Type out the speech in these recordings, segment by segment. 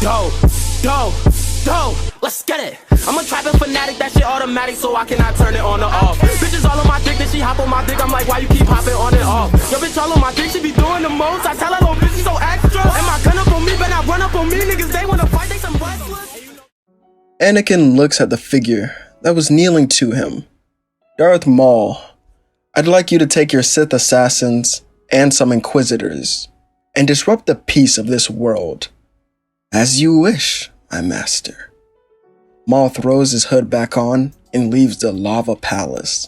Dope, dope, dope, let's get it. I'm a trapping fanatic, that shit automatic, so I cannot turn it on or off. Bitches all on my dick, then she hop on my dick, I'm like, why you keep hopping on and off? Yo, bitch all on my dick, she be doing the most. I tell her, little bitch, she so extra. And my gun up on me, but not run up on me. Niggas, they wanna fight, they some wrestlers. Anakin looks at the figure that was kneeling to him. Darth Maul, I'd like you to take your Sith assassins and some Inquisitors and disrupt the peace of this world. As you wish, my master. Maul throws his hood back on and leaves the lava palace.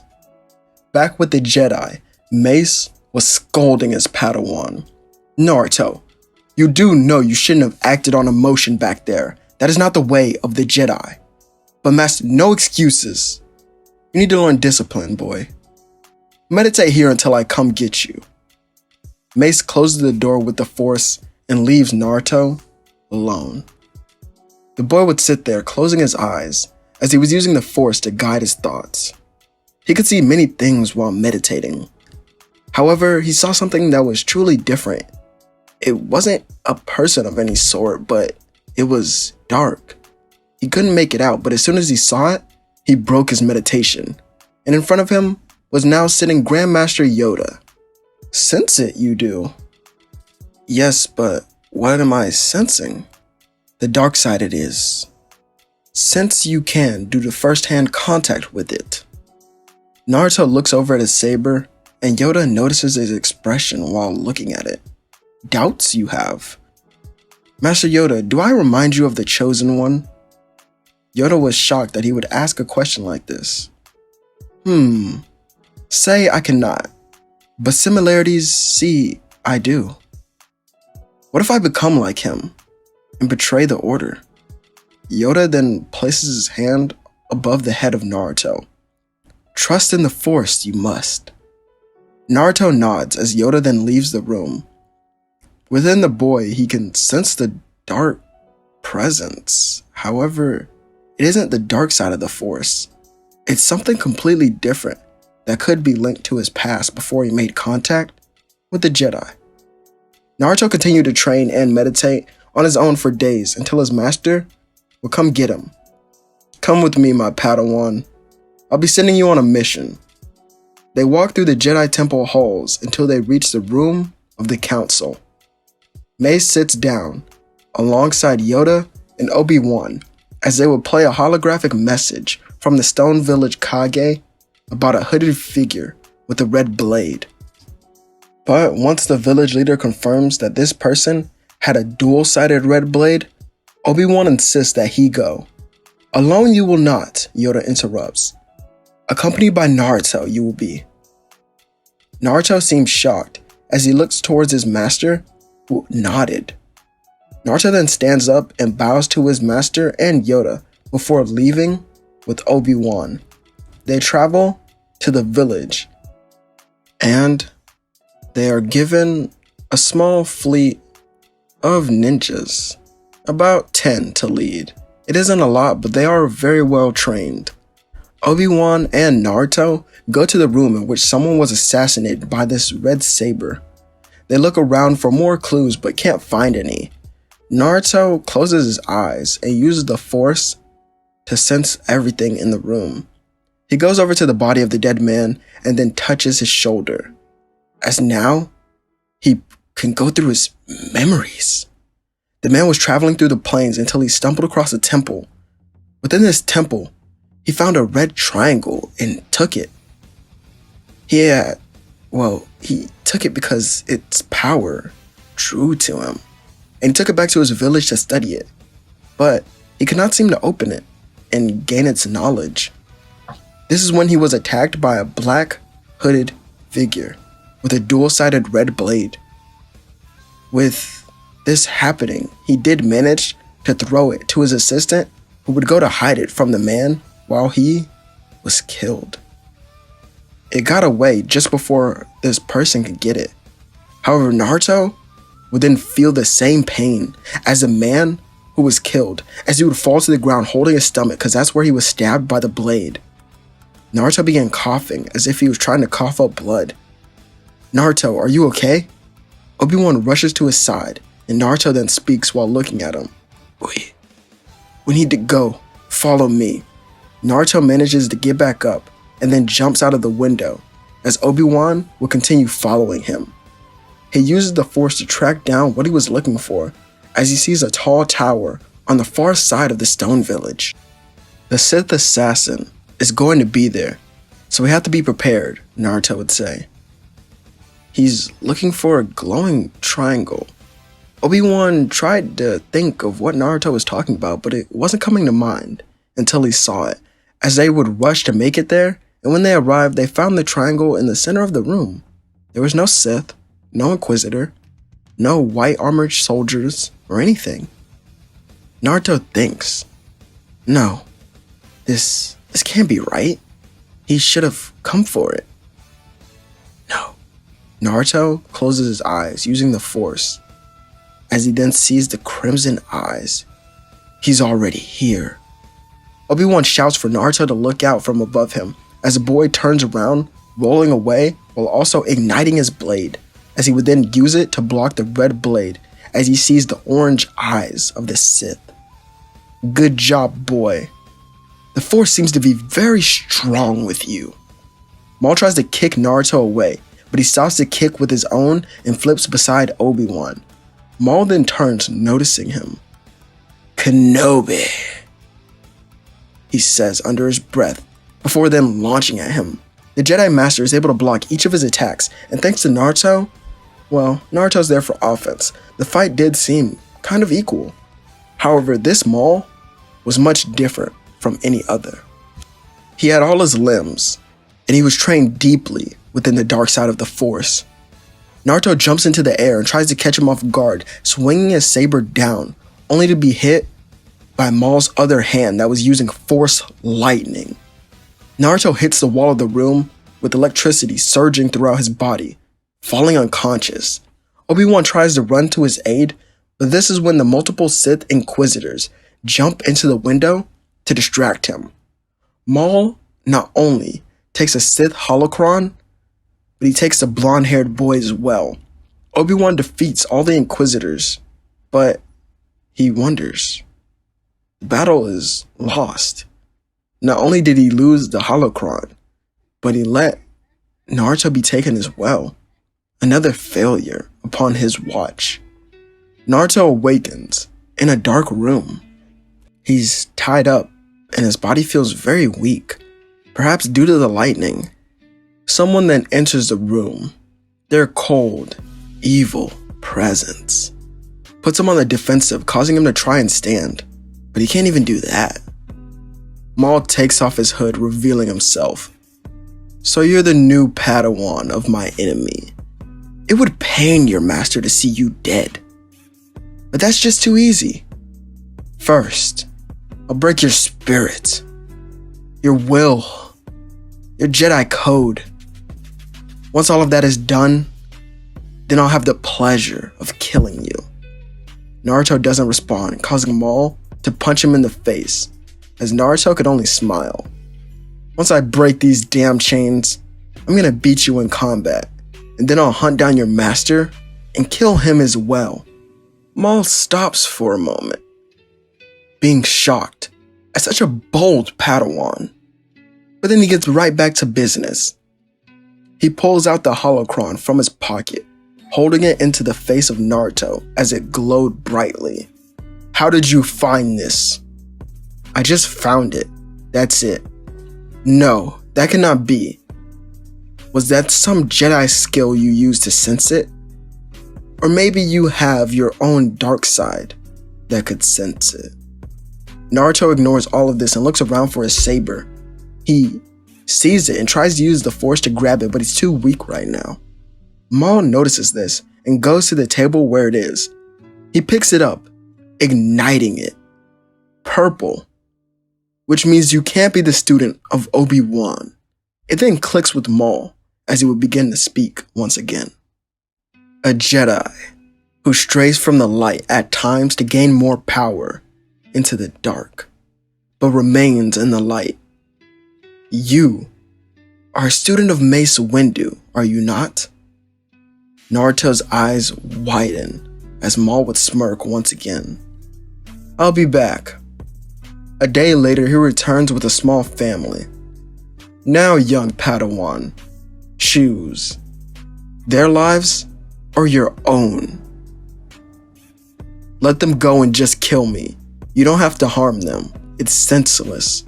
Back with the Jedi, Mace was scolding his Padawan. Naruto, you do know you shouldn't have acted on emotion back there. That is not the way of the Jedi. But master, no excuses. You need to learn discipline, boy. Meditate here until I come get you. Mace closes the door with the Force and leaves Naruto alone. The boy would sit there closing his eyes as he was using the Force to guide his thoughts. He could see many things while meditating. However, he saw something that was truly different. It wasn't a person of any sort, but it was dark. He couldn't make it out, but as soon as he saw it, he broke his meditation. And in front of him was now sitting Grandmaster Yoda. Sense it, you do. Yes, but what am I sensing? The dark side it is. Sense you can due to first-hand contact with it. Naruto looks over at his saber, and Yoda notices his expression while looking at it. Doubts you have. Master Yoda, do I remind you of the Chosen One? Yoda was shocked that he would ask a question like this. Say I cannot, but similarities, see, I do. What if I become like him and betray the order? Yoda then places his hand above the head of Naruto. Trust in the Force, you must. Naruto nods as Yoda then leaves the room. Within the boy, he can sense the dark presence. However, it isn't the dark side of the Force. It's something completely different that could be linked to his past before he made contact with the Jedi. Naruto continued to train and meditate on his own for days until his master would come get him. Come with me, my Padawan. I'll be sending you on a mission. They walk through the Jedi Temple halls until they reach the room of the Council. Mace sits down alongside Yoda and Obi-Wan as they would play a holographic message from the Stone Village Kage about a hooded figure with a red blade. But once the village leader confirms that this person had a dual-sided red blade, Obi-Wan insists that he go. Alone you will not, Yoda interrupts. Accompanied by Naruto you will be. Naruto seems shocked as he looks towards his master, who nodded. Naruto then stands up and bows to his master and Yoda before leaving with Obi-Wan. They travel to the village, and they are given a small fleet of ninjas, about 10 to lead. It isn't a lot, but they are very well trained. Obi-Wan and Naruto go to the room in which someone was assassinated by this red saber. They look around for more clues but can't find any. Naruto closes his eyes and uses the Force to sense everything in the room. He goes over to the body of the dead man and then touches his shoulder, as now he can go through his memories. The man was traveling through the plains until he stumbled across a temple. Within this temple, he found a red triangle and took it. He took it because its power drew to him, and he took it back to his village to study it. But he could not seem to open it and gain its knowledge. This is when he was attacked by a black hooded figure with a dual-sided red blade. With this happening, he did manage to throw it to his assistant, who would go to hide it from the man while he was killed. It got away just before this person could get it. However, Naruto would then feel the same pain as the man who was killed, as he would fall to the ground holding his stomach because that's where he was stabbed by the blade. Naruto began coughing as if he was trying to cough up blood. Naruto, are you okay? Obi-Wan rushes to his side, and Naruto then speaks while looking at him. We need to go. Follow me. Naruto manages to get back up and then jumps out of the window as Obi-Wan will continue following him. He uses the Force to track down what he was looking for as he sees a tall tower on the far side of the stone village. The Sith assassin is going to be there, so we have to be prepared, Naruto would say. He's looking for a glowing triangle. Obi-Wan tried to think of what Naruto was talking about, but it wasn't coming to mind until he saw it, as they would rush to make it there, and when they arrived, they found the triangle in the center of the room. There was no Sith, no Inquisitor, no white armored soldiers, or anything. Naruto thinks, no, this can't be right. He should have come for it. No. Naruto closes his eyes using the Force, as he then sees the crimson eyes. He's already here. Obi-Wan shouts for Naruto to look out from above him as the boy turns around, rolling away while also igniting his blade, as he would then use it to block the red blade as he sees the orange eyes of the Sith. Good job, boy. The Force seems to be very strong with you. Maul tries to kick Naruto away, but he stops the kick with his own and flips beside Obi-Wan. Maul then turns, noticing him. Kenobi, he says under his breath, before then launching at him. The Jedi Master is able to block each of his attacks, and thanks to Naruto, well, Naruto's there for offense. The fight did seem kind of equal. However, this Maul was much different from any other. He had all his limbs, and he was trained deeply within the dark side of the Force. Naruto jumps into the air and tries to catch him off guard, swinging his saber down, only to be hit by Maul's other hand that was using Force lightning. Naruto hits the wall of the room with electricity surging throughout his body, falling unconscious. Obi-Wan tries to run to his aid, but this is when the multiple Sith Inquisitors jump into the window to distract him. Maul not only takes a Sith holocron, but he takes the blonde-haired boy as well. Obi-Wan defeats all the Inquisitors, but he wonders. The battle is lost. Not only did he lose the holocron, but he let Naruto be taken as well. Another failure upon his watch. Naruto awakens in a dark room. He's tied up and his body feels very weak, perhaps due to the lightning. Someone then enters the room. Their cold, evil presence puts him on the defensive, causing him to try and stand, but he can't even do that. Maul takes off his hood, revealing himself. So you're the new Padawan of my enemy. It would pain your master to see you dead. But that's just too easy. First, I'll break your spirit, your will, your Jedi code. Once all of that is done, then I'll have the pleasure of killing you. Naruto doesn't respond, causing Maul to punch him in the face, as Naruto could only smile. Once I break these damn chains, I'm gonna beat you in combat, and then I'll hunt down your master and kill him as well. Maul stops for a moment, being shocked at such a bold Padawan, but then he gets right back to business. He pulls out the holocron from his pocket, holding it into the face of Naruto as it glowed brightly. How did you find this? I just found it. That's it. No, that cannot be. Was that some Jedi skill you used to sense it? Or maybe you have your own dark side that could sense it. Naruto ignores all of this and looks around for his saber. He sees it and tries to use the Force to grab it, but he's too weak right now. Maul notices this and goes to the table where it is. He picks it up, igniting it. Purple, which means you can't be the student of Obi-Wan. It then clicks with Maul as he would begin to speak once again. A Jedi who strays from the light at times to gain more power into the dark, but remains in the light. You are a student of Mace Windu, are you not? Naruto's eyes widen as Maul would smirk once again. I'll be back. A day later, he returns with a small family. Now, young Padawan, choose their lives or your own. Let them go and just kill me. You don't have to harm them. It's senseless.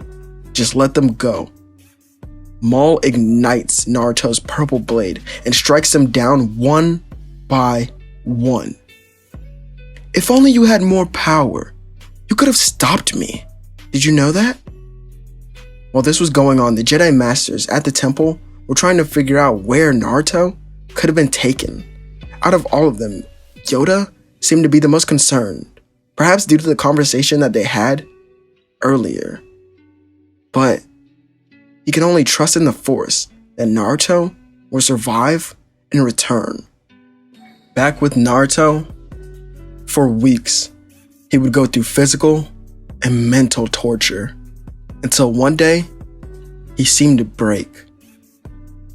Just let them go. Maul ignites Naruto's purple blade and strikes him down one by one. If only you had more power, you could have stopped me. Did you know that? While this was going on, the Jedi Masters at the temple were trying to figure out where Naruto could have been taken. Out of all of them, Yoda seemed to be the most concerned, perhaps due to the conversation that they had earlier. But he can only trust in the Force that Naruto will survive and return. Back with Naruto, for weeks, he would go through physical and mental torture until one day, he seemed to break.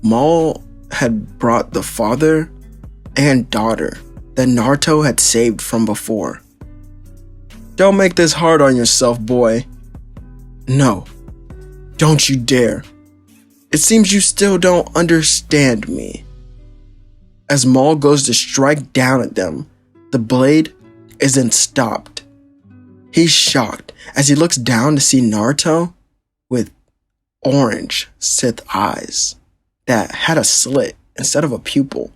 Maul had brought the father and daughter that Naruto had saved from before. Don't make this hard on yourself, boy. No, don't you dare. It seems you still don't understand me. As Maul goes to strike down at them, the blade isn't stopped. He's shocked as he looks down to see Naruto with orange Sith eyes that had a slit instead of a pupil.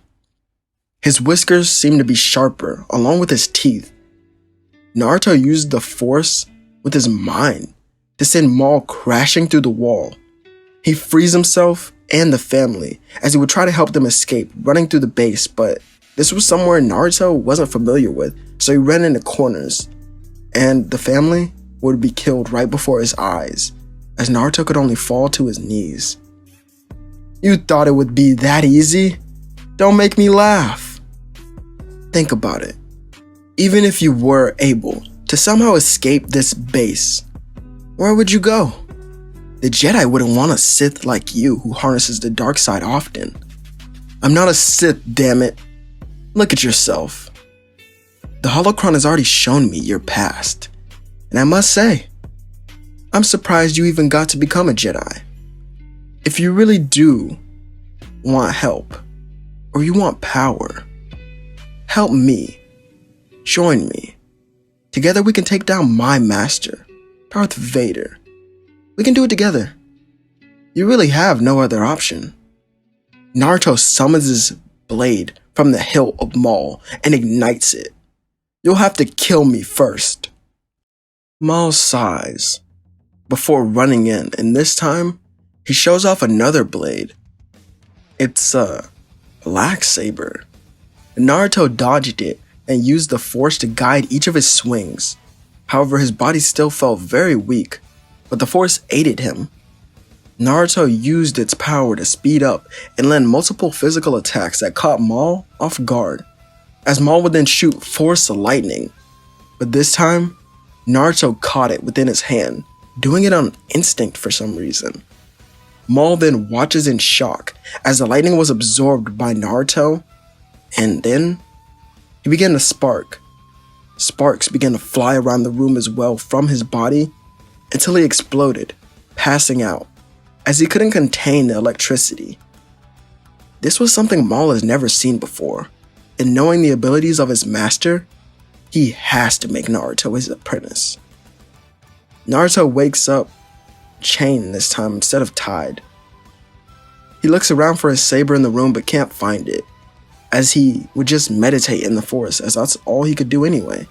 His whiskers seem to be sharper, along with his teeth. Naruto used the Force with his mind to send Maul crashing through the wall. He frees himself and the family as he would try to help them escape, running through the base, but this was somewhere Naruto wasn't familiar with, so he ran into corners, and the family would be killed right before his eyes, as Naruto could only fall to his knees. You thought it would be that easy? Don't make me laugh. Think about it. Even if you were able to somehow escape this base, where would you go? The Jedi wouldn't want a Sith like you who harnesses the dark side often. I'm not a Sith, damn it. Look at yourself. The holocron has already shown me your past, and I must say, I'm surprised you even got to become a Jedi. If you really do want help, or you want power, help me. Join me. Together we can take down my master, Darth Vader. We can do it together. You really have no other option. Naruto summons his blade from the hilt of Maul and ignites it. You'll have to kill me first. Maul sighs before running in, and this time, he shows off another blade. It's a black saber. Naruto dodged it and used the Force to guide each of his swings. However, his body still felt very weak, but the Force aided him. Naruto used its power to speed up and land multiple physical attacks that caught Maul off guard, as Maul would then shoot Force lightning. But this time, Naruto caught it within his hand, doing it on instinct for some reason. Maul then watches in shock as the lightning was absorbed by Naruto, and then he began to spark. Sparks began to fly around the room as well from his body until he exploded, passing out, as he couldn't contain the electricity. This was something Maul has never seen before, and knowing the abilities of his master, he has to make Naruto his apprentice. Naruto wakes up, chained this time instead of tied. He looks around for his saber in the room but can't find it, as he would just meditate in the Force, as that's all he could do anyway.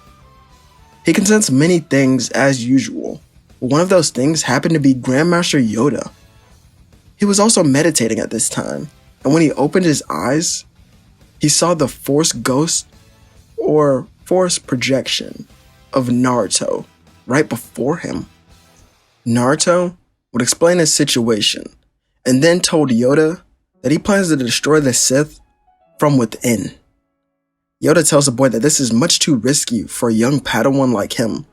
He can sense many things as usual, but one of those things happened to be Grandmaster Yoda. He was also meditating at this time, and when he opened his eyes, he saw the Force ghost, or Force projection, of Naruto right before him. Naruto would explain his situation, and then told Yoda that he plans to destroy the Sith from within. Yoda tells the boy that this is much too risky for a young Padawan like him,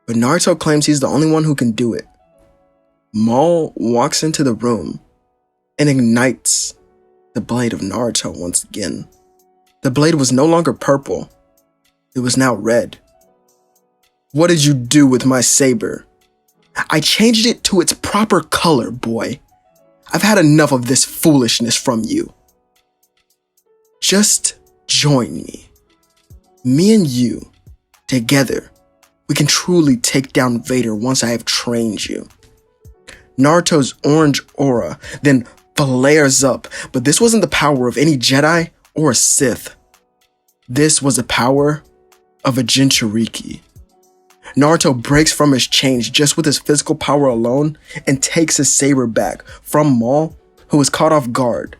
but Naruto claims he's the only one who can do it. Maul walks into the room and ignites the blade of Naruto once again. The blade was no longer purple, it was now red. What did you do with my saber? I changed it to its proper color, boy. I've had enough of this foolishness from you. Just join me. Me and you, together, we can truly take down Vader once I have trained you. Naruto's orange aura then flares up, but this wasn't the power of any Jedi or a Sith. This was the power of a Jinchuriki. Naruto breaks from his chains just with his physical power alone and takes his saber back from Maul, who was caught off guard.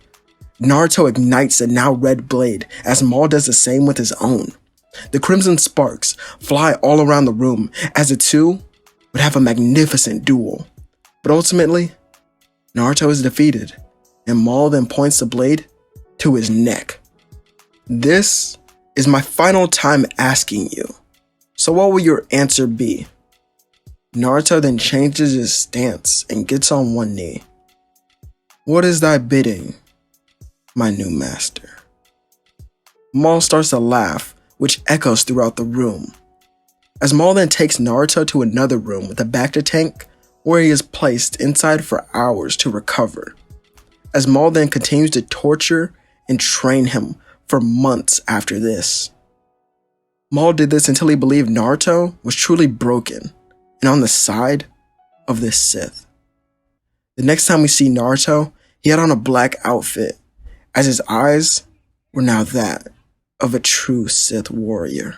Naruto ignites a now red blade as Maul does the same with his own. The crimson sparks fly all around the room as the two would have a magnificent duel. But ultimately, Naruto is defeated, and Maul then points the blade to his neck. This is my final time asking you. So what will your answer be? Naruto then changes his stance and gets on one knee. What is thy bidding, my new master? Maul starts to laugh, which echoes throughout the room. As Maul then takes Naruto to another room with a Bacta tank, where he is placed inside for hours to recover. As Maul then continues to torture and train him for months after this. Maul did this until he believed Naruto was truly broken and on the side of this Sith. The next time we see Naruto, he had on a black outfit, as his eyes were now that of a true Sith warrior.